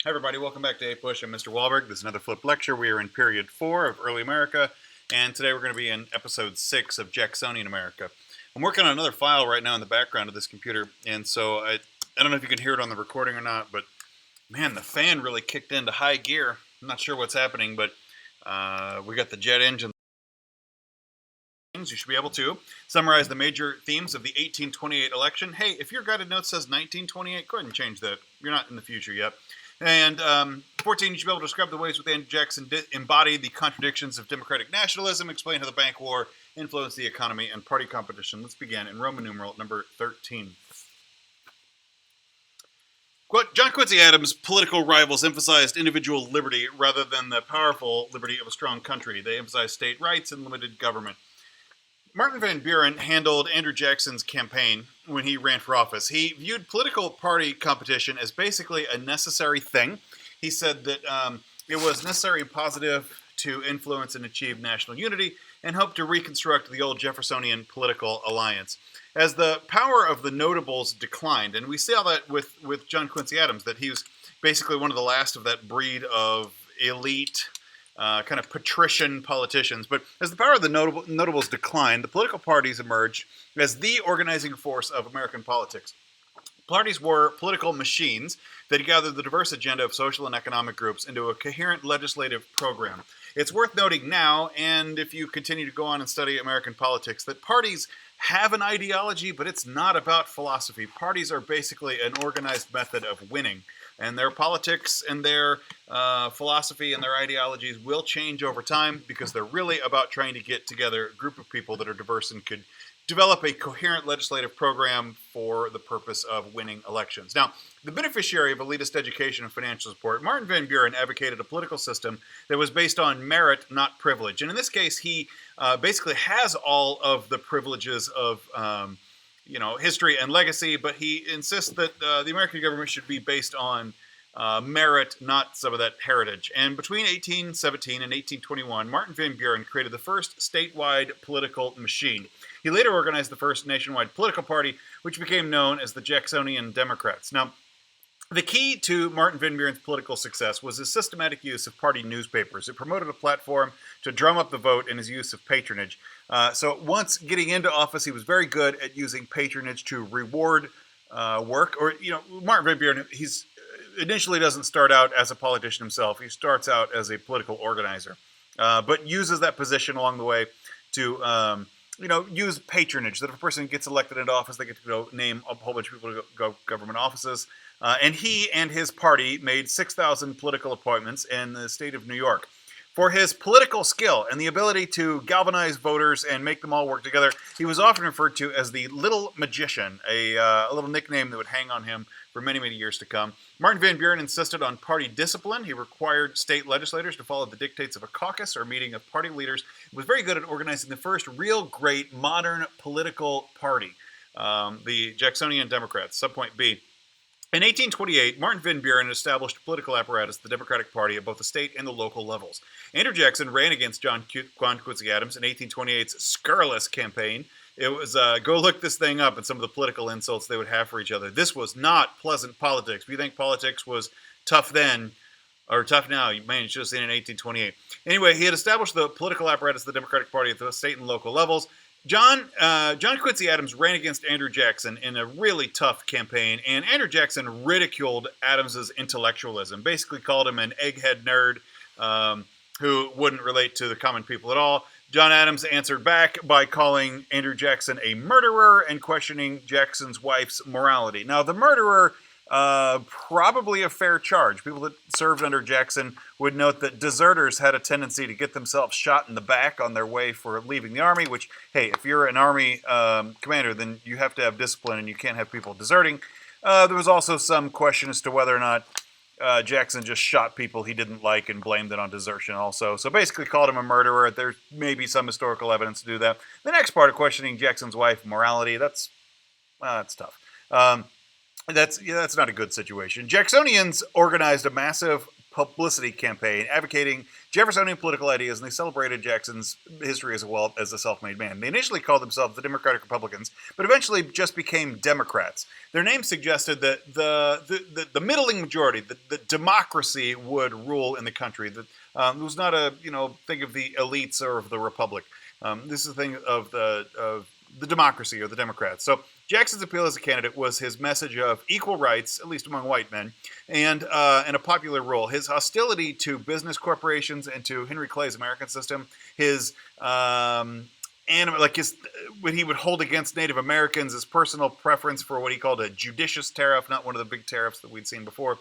Hi everybody, welcome back to APUSH. I'm Mr. Wahlberg. This is another flipped lecture. We are in period 4 of early America, and today we're going to be in episode 6 of Jacksonian America. I'm working on another file right now in the background of this computer, and so I don't know if you can hear it on the recording or not, but man, the fan really kicked into high gear. I'm not sure what's happening, but we got the jet engine. You should be able to summarize the major themes of the 1828 election. Hey, if your guided note says 1928, go ahead and change that. You're not in the future yet. And 14, you should be able to describe the ways which Andrew Jackson embodied the contradictions of democratic nationalism, explain how the bank war influenced the economy and party competition. Let's begin in Roman numeral number 13. Quote, John Quincy Adams' political rivals emphasized individual liberty rather than the powerful liberty of a strong country. They emphasized state rights and limited government. Martin Van Buren handled Andrew Jackson's campaign when he ran for office. He viewed political party competition as basically a necessary thing. He said that it was necessary and positive to influence and achieve national unity and hoped to reconstruct the old Jeffersonian political alliance. As the power of the notables declined, and we saw that with John Quincy Adams, that he was basically one of the last of that breed of elite kind of patrician politicians. But as the power of the notables declined, the political parties emerged as the organizing force of American politics. Parties were political machines that gathered the diverse agenda of social and economic groups into a coherent legislative program. It's worth noting now, and if you continue to go on and study American politics, that parties have an ideology, but it's not about philosophy. Parties are basically an organized method of winning. And their politics and their philosophy and their ideologies will change over time because they're really about trying to get together a group of people that are diverse and could develop a coherent legislative program for the purpose of winning elections. Now, the beneficiary of elitist education and financial support, Martin Van Buren advocated a political system that was based on merit, not privilege. And in this case, he basically has all of the privileges of history and legacy, but he insists that the American government should be based on merit, not some of that heritage. And between 1817 and 1821, Martin Van Buren created the first statewide political machine. He later organized the first nationwide political party, which became known as the Jacksonian Democrats. Now, the key to Martin Van Buren's political success was his systematic use of party newspapers. It promoted a platform to drum up the vote and his use of patronage. So once getting into office, he was very good at using patronage to reward work. Martin Van Buren, he's initially doesn't start out as a politician himself. He starts out as a political organizer, but uses that position along the way to use patronage. That if a person gets elected into office, they get to go name a whole bunch of people to go government offices. And he and his party made 6,000 political appointments in the state of New York. For his political skill and the ability to galvanize voters and make them all work together, he was often referred to as the Little Magician, a little nickname that would hang on him for many, many years to come. Martin Van Buren insisted on party discipline. He required state legislators to follow the dictates of a caucus or meeting of party leaders. He was very good at organizing the first real great modern political party, the Jacksonian Democrats, subpoint B. In 1828, Martin Van Buren established a political apparatus, the Democratic Party, at both the state and the local levels. Andrew Jackson ran against John Quincy Adams in 1828's scurrilous campaign. It was, go look this thing up and some of the political insults they would have for each other. This was not pleasant politics. If you think politics was tough then, or tough now, man, you should have seen it in 1828. Anyway, he had established the political apparatus of the Democratic Party at the state and local levels. John Quincy Adams ran against Andrew Jackson in a really tough campaign, and Andrew Jackson ridiculed Adams's intellectualism, basically called him an egghead nerd who wouldn't relate to the common people at all. John Adams answered back by calling Andrew Jackson a murderer and questioning Jackson's wife's morality. Now, the murderer, probably a fair charge. People that served under Jackson would note that deserters had a tendency to get themselves shot in the back on their way for leaving the army, which, hey, if you're an army commander, then you have to have discipline and you can't have people deserting. There was also some question as to whether or not Jackson just shot people he didn't like and blamed it on desertion also. So basically called him a murderer. There's maybe some historical evidence to do that. The next part of questioning Jackson's wife, morality, that's tough. That's not a good situation. Jacksonians organized a massive publicity campaign advocating Jeffersonian political ideas, and they celebrated Jackson's history as well as a self-made man. They initially called themselves the Democratic Republicans, but eventually just became Democrats. Their name suggested that the middling majority, the democracy, would rule in the country. That it was not a thing of the elites or of the republic. This is a thing of the democracy or the Democrats. So Jackson's appeal as a candidate was his message of equal rights, at least among white men, and a popular role. His hostility to business corporations and to Henry Clay's American system, his what he would hold against Native Americans, his personal preference for what he called a judicious tariff, not one of the big tariffs that we'd seen before.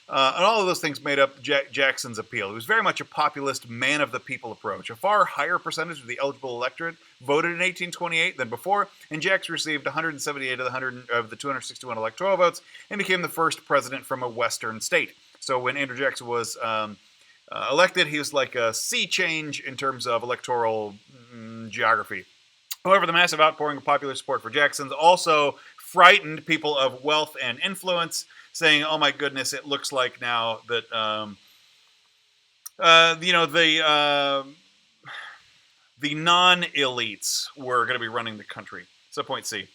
And all of those things made up Jackson's appeal. He was very much a populist, man-of-the-people approach. A far higher percentage of the eligible electorate voted in 1828 than before, and Jackson received 178 of the 261 electoral votes and became the first president from a western state. So when Andrew Jackson was elected, he was like a sea change in terms of electoral geography. However, the massive outpouring of popular support for Jackson also frightened people of wealth and influence, saying, "Oh my goodness, it looks like now that the non-elites were going to be running the country." So point C.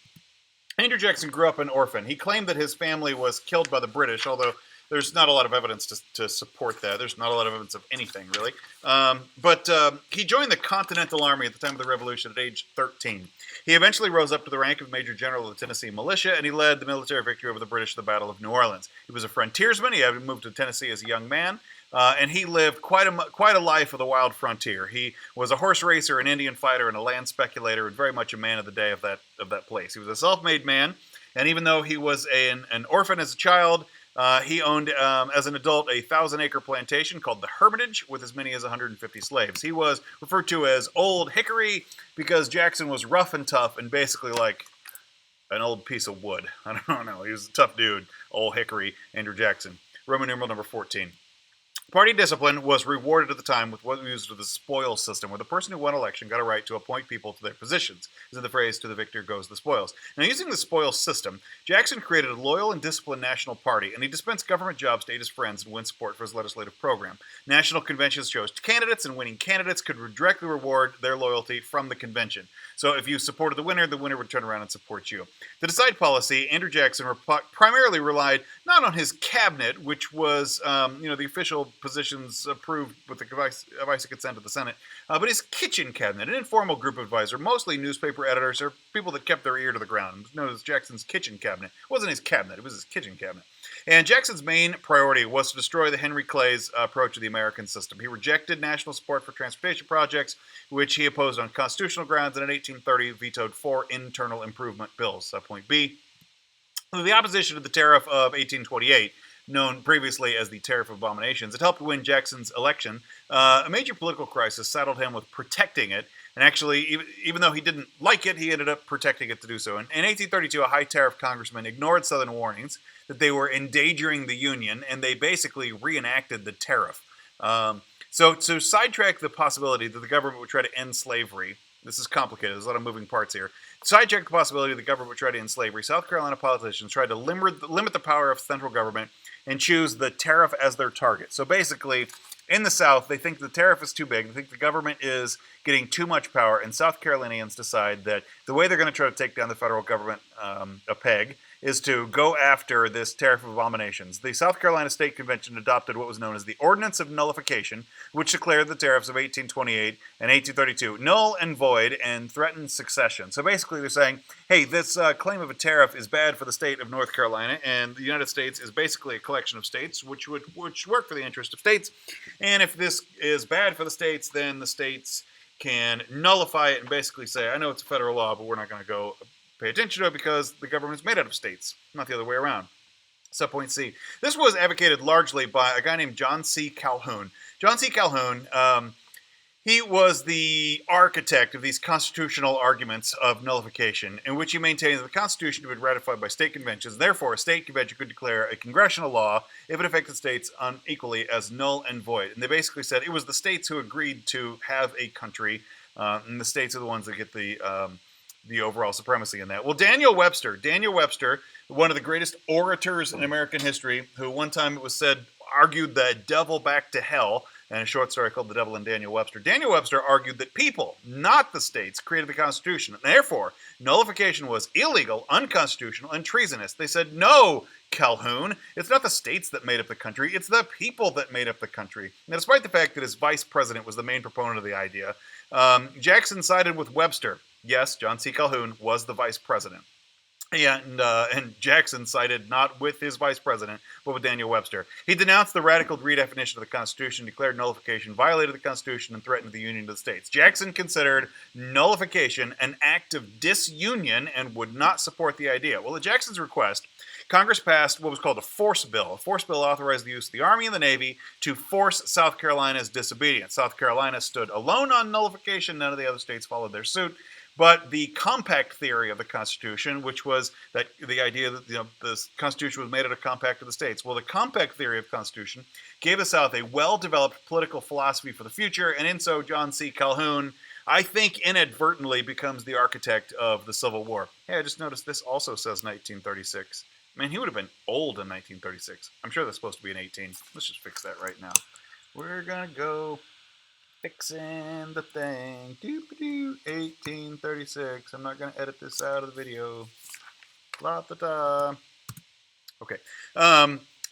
Andrew Jackson grew up an orphan. He claimed that his family was killed by the British, although there's not a lot of evidence to support that. There's not a lot of evidence of anything, really. But he joined the Continental Army at the time of the Revolution at age 13. He eventually rose up to the rank of Major General of the Tennessee Militia, and he led the military victory over the British at the Battle of New Orleans. He was a frontiersman. He had moved to Tennessee as a young man, and he lived quite a life of the wild frontier. He was a horse racer, an Indian fighter, and a land speculator, and very much a man of the day of that place. He was a self-made man, and even though he was an orphan as a child, he owned, as an adult, a 1,000-acre plantation called the Hermitage with as many as 150 slaves. He was referred to as Old Hickory because Jackson was rough and tough and basically like an old piece of wood. I don't know. He was a tough dude. Old Hickory, Andrew Jackson. Roman numeral number 14. Party discipline was rewarded at the time with what we used as the spoils system, where the person who won election got a right to appoint people to their positions. As in the phrase, "to the victor goes the spoils." Now, using the spoils system, Jackson created a loyal and disciplined national party, and he dispensed government jobs to aid his friends and win support for his legislative program. National conventions chose candidates, and winning candidates could directly reward their loyalty from the convention. So if you supported the winner would turn around and support you. To decide policy, Andrew Jackson primarily relied not on his cabinet, which was, the official positions approved with the advice and consent of the Senate, but his kitchen cabinet, an informal group of advisors, mostly newspaper editors or people that kept their ear to the ground. Known as Jackson's kitchen cabinet. It wasn't his cabinet, it was his kitchen cabinet. And Jackson's main priority was to destroy the Henry Clay's approach to the American system. He rejected national support for transportation projects, which he opposed on constitutional grounds, and in 1830 vetoed 4 internal improvement bills. Point B. The opposition to the tariff of 1828, known previously as the Tariff of Abominations, it helped win Jackson's election. A major political crisis saddled him with protecting it, and actually, even though he didn't like it, he ended up protecting it to do so. In 1832, a high tariff congressman ignored Southern warnings that they were endangering the Union, and they basically reenacted the tariff. So to sidetrack the possibility that the government would try to end slavery, this is complicated, there's a lot of moving parts here. Sidetrack the possibility that the government would try to end slavery, South Carolina politicians tried to limit the power of central government and choose the tariff as their target. So basically, in the South, they think the tariff is too big. They think the government is getting too much power, and South Carolinians decide that the way they're going to try to take down the federal government a peg is to go after this tariff of abominations. The South Carolina State Convention adopted what was known as the Ordinance of Nullification, which declared the tariffs of 1828 and 1832 null and void and threatened secession. So basically they're saying, hey, this claim of a tariff is bad for the state of North Carolina, and the United States is basically a collection of states which work for the interest of states. And if this is bad for the states, then the states can nullify it and basically say, I know it's a federal law, but we're not going to go pay attention to it because the government is made out of states, not the other way around. Subpoint C. This was advocated largely by a guy named John C. Calhoun. John C. Calhoun, he was the architect of these constitutional arguments of nullification, in which he maintained that the Constitution had been ratified by state conventions. Therefore, a state convention could declare a congressional law if it affected states unequally as null and void. And they basically said it was the states who agreed to have a country, and the states are the ones that get the overall supremacy in that. Well, Daniel Webster, one of the greatest orators in American history, who one time it was said argued the devil back to hell in a short story called The Devil and Daniel Webster. Daniel Webster argued that people, not the states, created the Constitution, and therefore nullification was illegal, unconstitutional, and treasonous. They said, no, Calhoun, it's not the states that made up the country, it's the people that made up the country. Now, despite the fact that his vice president was the main proponent of the idea, Jackson sided with Webster. Yes, John C. Calhoun was the vice president. And Jackson sided not with his vice president, but with Daniel Webster. He denounced the radical redefinition of the Constitution, declared nullification violated the Constitution, and threatened the Union of the States. Jackson considered nullification an act of disunion and would not support the idea. Well, at Jackson's request, Congress passed what was called a force bill. A force bill authorized the use of the Army and the Navy to force South Carolina's disobedience. South Carolina stood alone on nullification. None of the other states followed their suit. But the compact theory of the Constitution, which was that the idea that the Constitution was made out of compact of the states. Well, the compact theory of the Constitution gave the South a well-developed political philosophy for the future, and in so, John C. Calhoun, I think inadvertently, becomes the architect of the Civil War. Hey, I just noticed this also says 1936. Man, he would have been old in 1936. I'm sure that's supposed to be an 18. Let's just fix that right now. We're going to go fixing the thing. Doop-a-doo, 1836. I'm not going to edit this out of the video. La-da-da. Okay.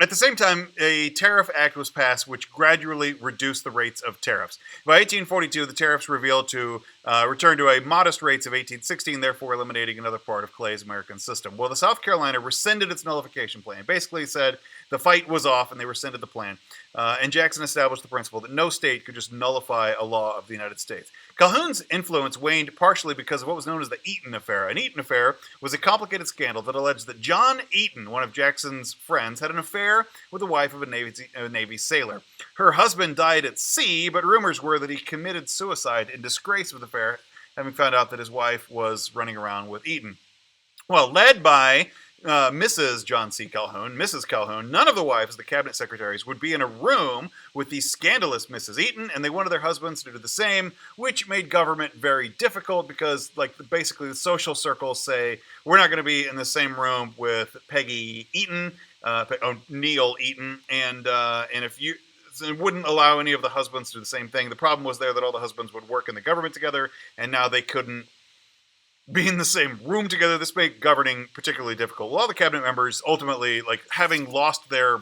At the same time, a tariff act was passed which gradually reduced the rates of tariffs. By 1842, the tariffs revealed to return to a modest rates of 1816, therefore eliminating another part of Clay's American system. Well, the South Carolina rescinded its nullification plan. Basically said the fight was off and they rescinded the plan. And Jackson established the principle that no state could just nullify a law of the United States. Calhoun's influence waned partially because of what was known as the Eaton Affair. An Eaton Affair was a complicated scandal that alleged that John Eaton, one of Jackson's friends, had an affair with the wife of a Navy sailor. Her husband died at sea, but rumors were that he committed suicide in disgrace with the affair, having found out that his wife was running around with Eaton. Well, led by Mrs. John C. Calhoun, Mrs. Calhoun, none of the wives of the cabinet secretaries would be in a room with the scandalous Mrs. Eaton, and they wanted their husbands to do the same, which made government very difficult because, basically the social circles say, we're not going to be in the same room with Peggy Eaton, Neil Eaton, and if you... It wouldn't allow any of the husbands to do the same thing. The problem was there that all the husbands would work in the government together, and now they couldn't be in the same room together. This made governing particularly difficult. Well, all the cabinet members ultimately, having lost their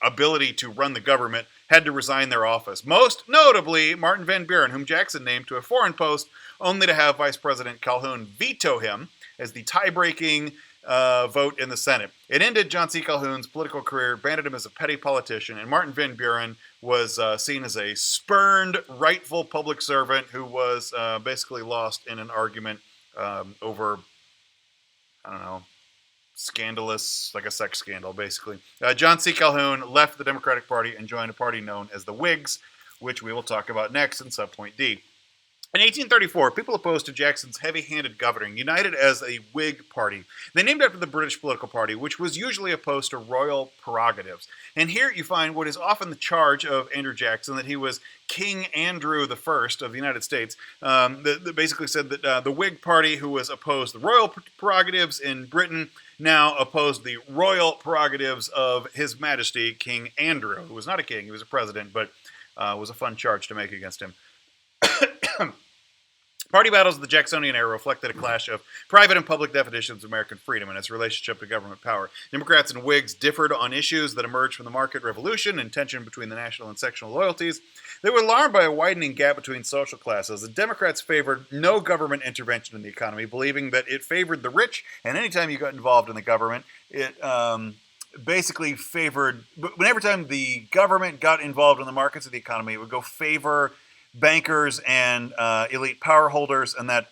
ability to run the government, had to resign their office. Most notably, Martin Van Buren, whom Jackson named to a foreign post, only to have Vice President Calhoun veto him as the tie-breaking vote in the Senate. It ended John C. Calhoun's political career, branded him as a petty politician, and Martin Van Buren was seen as a spurned, rightful public servant who was basically lost in an argument over, scandalous, like a sex scandal, basically. John C. Calhoun left the Democratic Party and joined a party known as the Whigs, which we will talk about next in subpoint D. In 1834, people opposed to Jackson's heavy-handed governing united as a Whig party. They named after the British political party, which was usually opposed to royal prerogatives. And here you find what is often the charge of Andrew Jackson, that he was King Andrew I of the United States. That basically said that the Whig party, who was opposed to the royal prerogatives in Britain, now opposed the royal prerogatives of His Majesty King Andrew, who was not a king, he was a president, but was a fun charge to make against him. Party battles of the Jacksonian era reflected a clash of private and public definitions of American freedom and its relationship to government power. Democrats and Whigs differed on issues that emerged from the market revolution and tension between the national and sectional loyalties. They were alarmed by a widening gap between social classes. The Democrats favored no government intervention in the economy, believing that it favored the rich, and anytime you got involved in the government, it basically favored... Whenever time the government got involved in the markets of the economy, it would go favor bankers and elite power holders, and that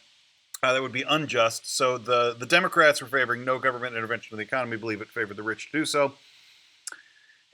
would be unjust. So the Democrats were favoring no government intervention in the economy, believe it favored the rich to do so.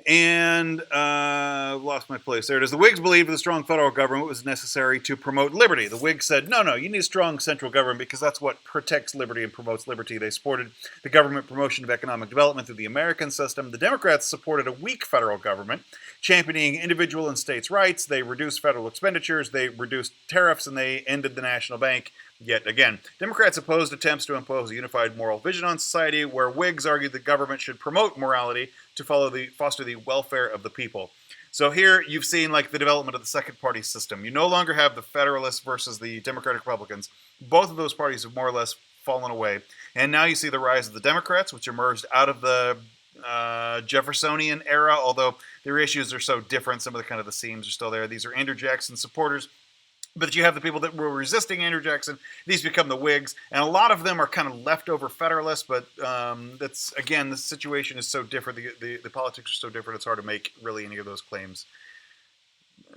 And lost my place. There it is. The Whigs believed the strong federal government was necessary to promote liberty. The Whigs said, no, you need a strong central government because that's what protects liberty and promotes liberty. They supported the government promotion of economic development through the American system. The Democrats supported a weak federal government, championing individual and states' rights. They reduced federal expenditures, they reduced tariffs, and they ended the national bank yet again. Democrats opposed attempts to impose a unified moral vision on society, where Whigs argued the government should promote morality to foster the welfare of the people. So here you've seen like the development of the second party system. You no longer have the Federalists versus the Democratic Republicans. Both of those parties have more or less fallen away. And now you see the rise of the Democrats, which emerged out of the Jeffersonian era, although their issues are so different. Some of the themes are still there. These are Andrew Jackson supporters. But you have the people that were resisting Andrew Jackson. These become the Whigs, and a lot of them are kind of leftover Federalists. But that's again, the situation is so different. The politics are so different. It's hard to make really any of those claims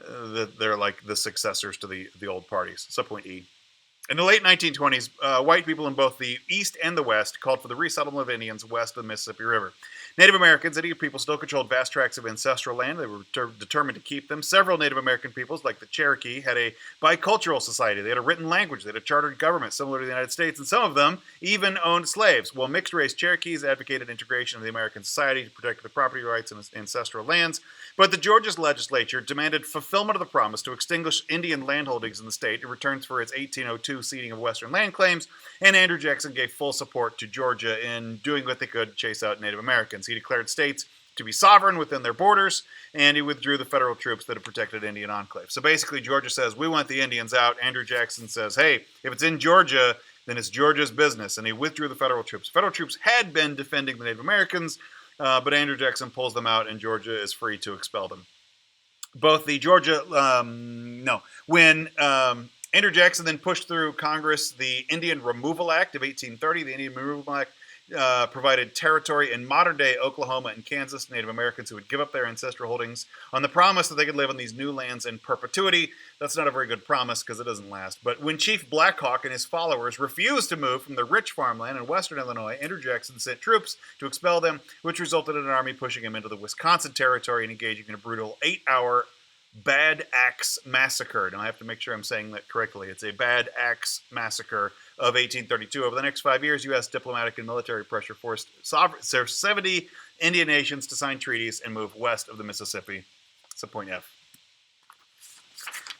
that they're like the successors to the old parties. Subpoint E. In the late 1920s, white people in both the East and the West called for the resettlement of Indians west of the Mississippi River. Native Americans, Indian people, still controlled vast tracts of ancestral land. They were determined to keep them. Several Native American peoples, like the Cherokee, had a bicultural society. They had a written language. They had a chartered government similar to the United States, and some of them even owned slaves. While mixed-race Cherokees advocated integration of the American society to protect the property rights and ancestral lands. But the Georgia legislature demanded fulfillment of the promise to extinguish Indian landholdings in the state in return for its 1802 ceding of Western land claims, and Andrew Jackson gave full support to Georgia in doing what they could to chase out Native Americans. He declared states to be sovereign within their borders, and he withdrew the federal troops that had protected Indian enclaves. So basically, Georgia says, we want the Indians out. Andrew Jackson says, hey, if it's in Georgia, then it's Georgia's business, and he withdrew the federal troops. Federal troops had been defending the Native Americans, but Andrew Jackson pulls them out, and Georgia is free to expel them. Both the Georgia, when Andrew Jackson then pushed through Congress the Indian Removal Act of 1830. The Indian Removal Act provided territory in modern-day Oklahoma and Kansas to Native Americans who would give up their ancestral holdings on the promise that they could live on these new lands in perpetuity. That's not a very good promise because it doesn't last. But when Chief Black Hawk and his followers refused to move from the rich farmland in western Illinois, Andrew Jackson sent troops to expel them, which resulted in an army pushing him into the Wisconsin Territory and engaging in a brutal 8-hour Bad Axe Massacre. Now I have to make sure I'm saying that correctly. It's a Bad Axe Massacre of 1832. Over the next 5 years, U.S. diplomatic and military pressure forced 70 Indian nations to sign treaties and move west of the Mississippi. Subpoint F.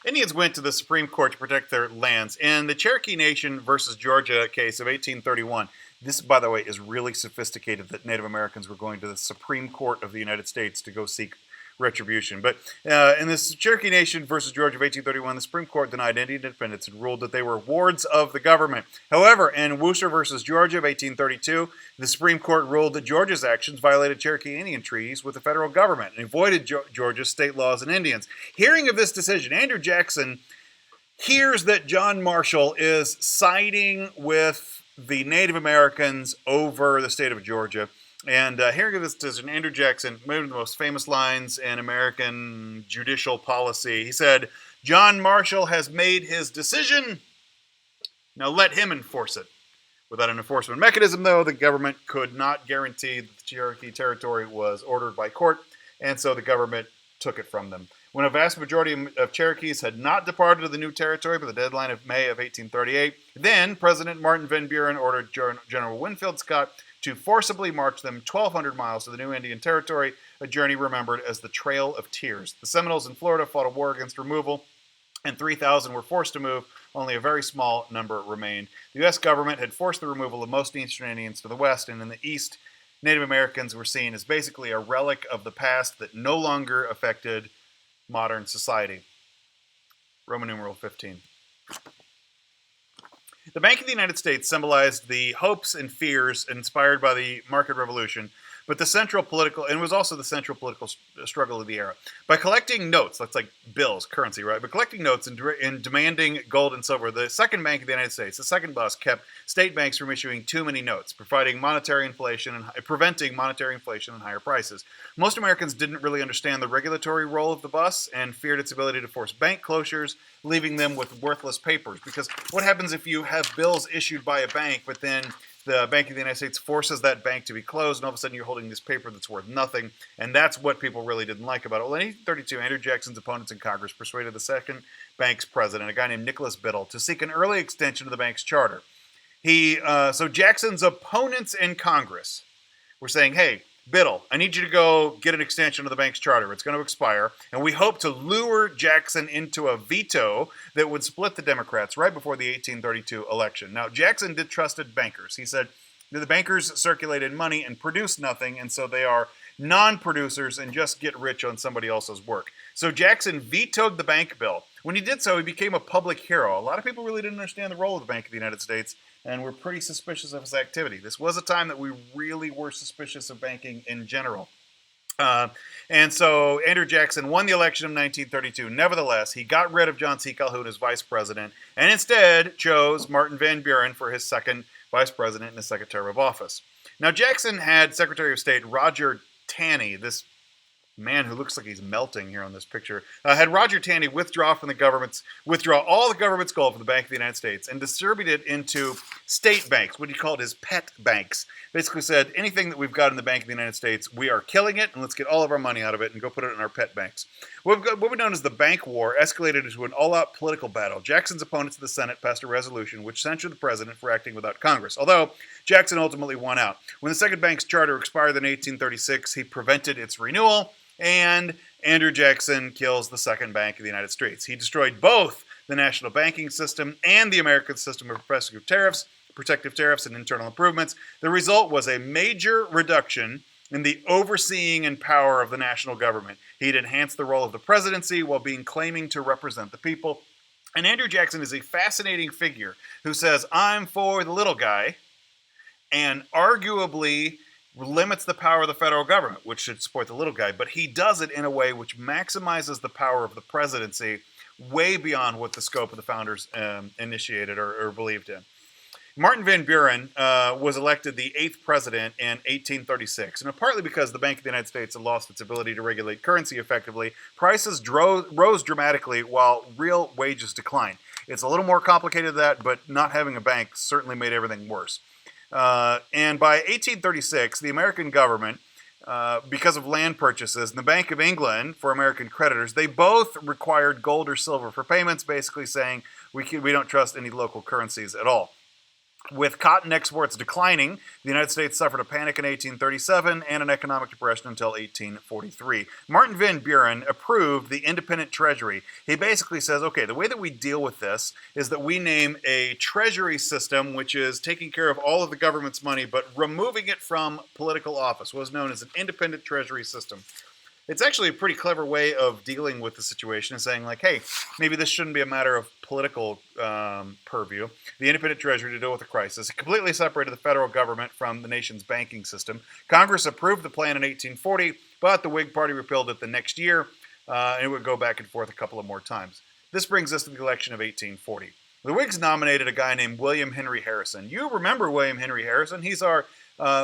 Indians went to the Supreme Court to protect their lands. In the Cherokee Nation versus Georgia case of 1831, this, by the way, is really sophisticated that Native Americans were going to the Supreme Court of the United States to go seek retribution. But in this Cherokee Nation versus Georgia of 1831, the Supreme Court denied Indian independence and ruled that they were wards of the government. However, in Worcester versus Georgia of 1832, the Supreme Court ruled that Georgia's actions violated Cherokee Indian treaties with the federal government and avoided Georgia's state laws and Indians. Hearing of this decision, Andrew Jackson hears that John Marshall is siding with the Native Americans over the state of Georgia. And hearing of this decision, Andrew Jackson, one of the most famous lines in American judicial policy, he said, John Marshall has made his decision, now let him enforce it. Without an enforcement mechanism, though, the government could not guarantee that the Cherokee territory was ordered by court, and so the government took it from them. When a vast majority of Cherokees had not departed to the new territory by the deadline of May of 1838, then President Martin Van Buren ordered General Winfield Scott to forcibly march them 1,200 miles to the new Indian Territory, a journey remembered as the Trail of Tears. The Seminoles in Florida fought a war against removal, and 3,000 were forced to move. Only a very small number remained. The U.S. government had forced the removal of most Eastern Indians to the West, and in the East, Native Americans were seen as basically a relic of the past that no longer affected modern society. Roman numeral 15. The Bank of the United States symbolized the hopes and fears inspired by the market revolution, but the central political, and was also the central political struggle of the era. By collecting notes, that's like bills, currency, right? But collecting notes and demanding gold and silver, the Second Bank of the United States, the second boss, kept state banks from issuing too many notes, preventing monetary inflation and higher prices. Most Americans didn't really understand the regulatory role of the bus and feared its ability to force bank closures, leaving them with worthless papers. Because what happens if you have bills issued by a bank, but then the Bank of the United States forces that bank to be closed, and all of a sudden you're holding this paper that's worth nothing, and that's what people really didn't like about it. Well, in 1832, Andrew Jackson's opponents in Congress persuaded the second bank's president, a guy named Nicholas Biddle, to seek an early extension of the bank's charter. So Jackson's opponents in Congress were saying, hey, Biddle, I need you to go get an extension of the bank's charter. It's going to expire. And we hope to lure Jackson into a veto that would split the Democrats right before the 1832 election. Now, Jackson did trusted bankers. He said the bankers circulated money and produced nothing, and so they are non-producers and just get rich on somebody else's work. So Jackson vetoed the bank bill. When he did so, he became a public hero. A lot of people really didn't understand the role of the Bank of the United States and were pretty suspicious of his activity. This was a time that we really were suspicious of banking in general. And so Andrew Jackson won the election of 1932. Nevertheless, he got rid of John C. Calhoun as vice president and instead chose Martin Van Buren for his second vice president in his second term of office. Now, Jackson had Secretary of State Roger Taney, this man who looks like he's melting here on this picture, had Roger Taney withdraw all the government's gold from the Bank of the United States and distribute it into state banks, what he called his pet banks. Basically said, anything that we've got in the Bank of the United States, we are killing it, and let's get all of our money out of it and go put it in our pet banks. What we've known as the Bank War escalated into an all-out political battle. Jackson's opponents in the Senate passed a resolution which censured the president for acting without Congress, although Jackson ultimately won out. When the Second Bank's charter expired in 1836, he prevented its renewal, and Andrew Jackson kills the Second Bank of the United States. He destroyed both the national banking system and the American system of protective tariffs and internal improvements. The result was a major reduction in the overseeing and power of the national government. He'd enhanced the role of the presidency while claiming to represent the people. And Andrew Jackson is a fascinating figure who says, I'm for the little guy, and arguably limits the power of the federal government, which should support the little guy, but he does it in a way which maximizes the power of the presidency way beyond what the scope of the founders initiated or believed in. Martin Van Buren was elected the 8th president in 1836, and partly because the Bank of the United States had lost its ability to regulate currency effectively, prices rose dramatically while real wages declined. It's a little more complicated than that, but not having a bank certainly made everything worse. And by 1836, the American government, because of land purchases, and the Bank of England for American creditors, they both required gold or silver for payments, basically saying we don't trust any local currencies at all. With cotton exports declining, the United States suffered a panic in 1837 and an economic depression until 1843. Martin Van Buren approved the independent treasury. He basically says, okay, the way that we deal with this is that we name a treasury system which is taking care of all of the government's money but removing it from political office, what is known as an independent treasury system. It's actually a pretty clever way of dealing with the situation and saying, like, hey, maybe this shouldn't be a matter of political purview. The independent treasury to deal with the crisis. It completely separated the federal government from the nation's banking system. Congress approved the plan in 1840, but the Whig Party repealed it the next year, and it would go back and forth a couple of more times. This brings us to the election of 1840. The Whigs nominated a guy named William Henry Harrison. You remember William Henry Harrison. He's our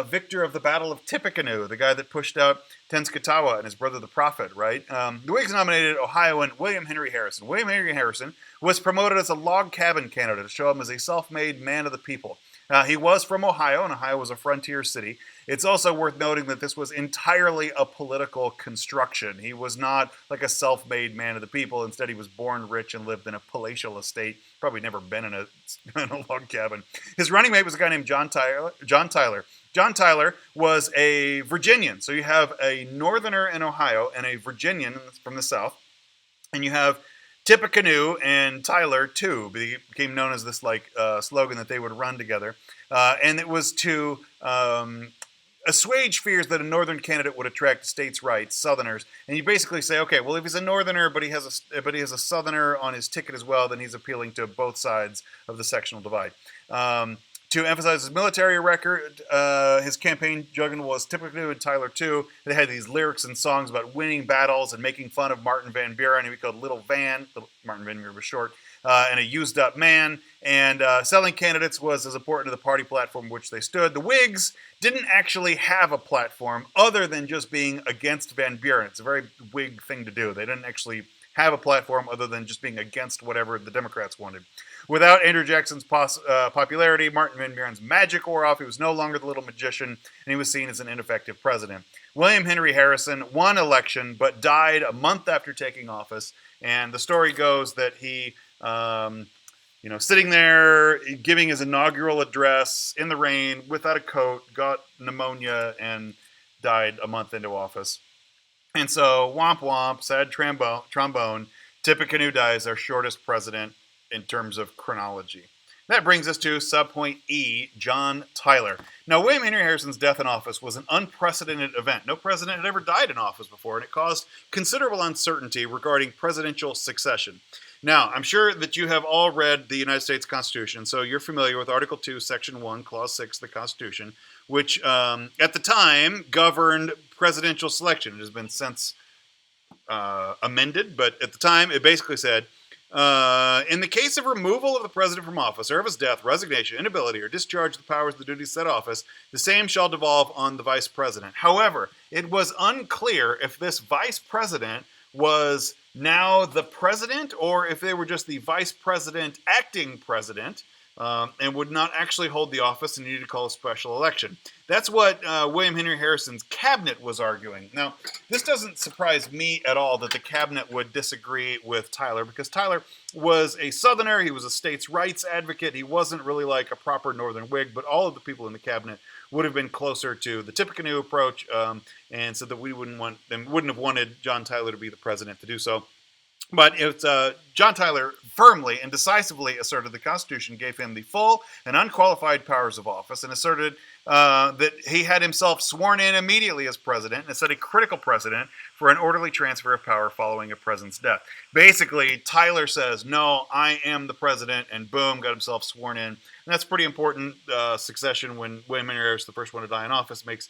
victor of the Battle of Tippecanoe, the guy that pushed out Tenskwatawa and his brother the Prophet, right? The Whigs nominated Ohioan William Henry Harrison. William Henry Harrison was promoted as a log cabin candidate to show him as a self-made man of the people. He was from Ohio, and Ohio was a frontier city. It's also worth noting that this was entirely a political construction. He was not like a self-made man of the people. Instead, he was born rich and lived in a palatial estate. Probably never been in a log cabin. His running mate was a guy named John Tyler. John Tyler was a Virginian. So you have a northerner in Ohio and a Virginian from the South. And you have Tippecanoe and Tyler, too. They became known as this slogan that they would run together. And it was to assuage fears that a northern candidate would attract states' rights, Southerners. And you basically say, okay, well, if he's a northerner, but he has a Southerner on his ticket as well, then he's appealing to both sides of the sectional divide. To emphasize his military record, his campaign slogan was Tippecanoe and Tyler too. They had these lyrics and songs about winning battles and making fun of Martin Van Buren, who he called Little Van. Martin Van Buren was short, and a used-up man. And selling candidates was as important to the party platform which they stood. The Whigs didn't actually have a platform other than just being against Van Buren. It's a very Whig thing to do. They didn't actually have a platform other than just being against whatever the Democrats wanted. Without Andrew Jackson's popularity, Martin Van Buren's magic wore off. He was no longer the little magician, and he was seen as an ineffective president. William Henry Harrison won election, but died a month after taking office. And the story goes that he, sitting there giving his inaugural address in the rain without a coat, got pneumonia and died a month into office. And so, womp womp, sad trombone, Tippecanoe dies, our shortest president in terms of chronology. That brings us to subpoint E, John Tyler. Now, William Henry Harrison's death in office was an unprecedented event. No president had ever died in office before, and it caused considerable uncertainty regarding presidential succession. Now, I'm sure that you have all read the United States Constitution, so you're familiar with Article 2, Section 1, Clause 6 of the Constitution, which at the time governed presidential selection. It has been since amended, but at the time it basically said, in the case of removal of the president from office, or of his death, resignation, inability, or discharge of the powers of the duties of said office, the same shall devolve on the vice president. However, it was unclear if this vice president was now the president or if they were just the vice president acting president, and would not actually hold the office and needed to call a special election. That's what William Henry Harrison's cabinet was arguing. Now, this doesn't surprise me at all that the cabinet would disagree with Tyler, because Tyler was a Southerner. He was a states' rights advocate. He wasn't really like a proper Northern Whig, but all of the people in the cabinet would have been closer to the Tippecanoe approach, and so that we wouldn't have wanted John Tyler to be the president to do so. But it's John Tyler firmly and decisively asserted the Constitution gave him the full and unqualified powers of office, and asserted that he had himself sworn in immediately as president, and set a critical precedent for an orderly transfer of power following a president's death. Basically, Tyler says, no, I am the president, and boom, got himself sworn in. And that's pretty important succession when William Henry Harrison, the first one to die in office, makes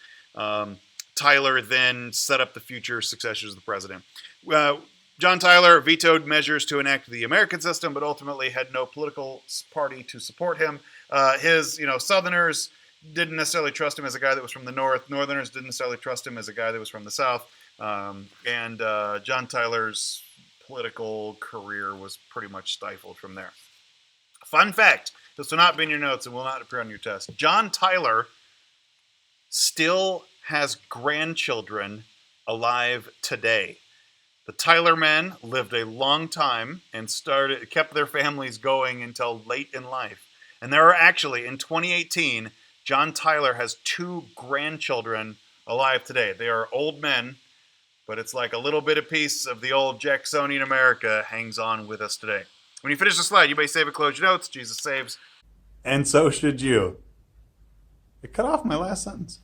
Tyler then set up the future successors of the president. John Tyler vetoed measures to enact the American system, but ultimately had no political party to support him. His, Southerners didn't necessarily trust him as a guy that was from the North. Northerners didn't necessarily trust him as a guy that was from the South. And John Tyler's political career was pretty much stifled from there. Fun fact, this will not be in your notes and will not appear on your test. John Tyler still has grandchildren alive today. The Tyler men lived a long time and kept their families going until late in life. And there are actually, in 2018, John Tyler has 2 grandchildren alive today. They are old men, but it's like a little bit of piece of the old Jacksonian America hangs on with us today. When you finish the slide, you may save and close your notes. Jesus saves. And so should you. It cut off my last sentence.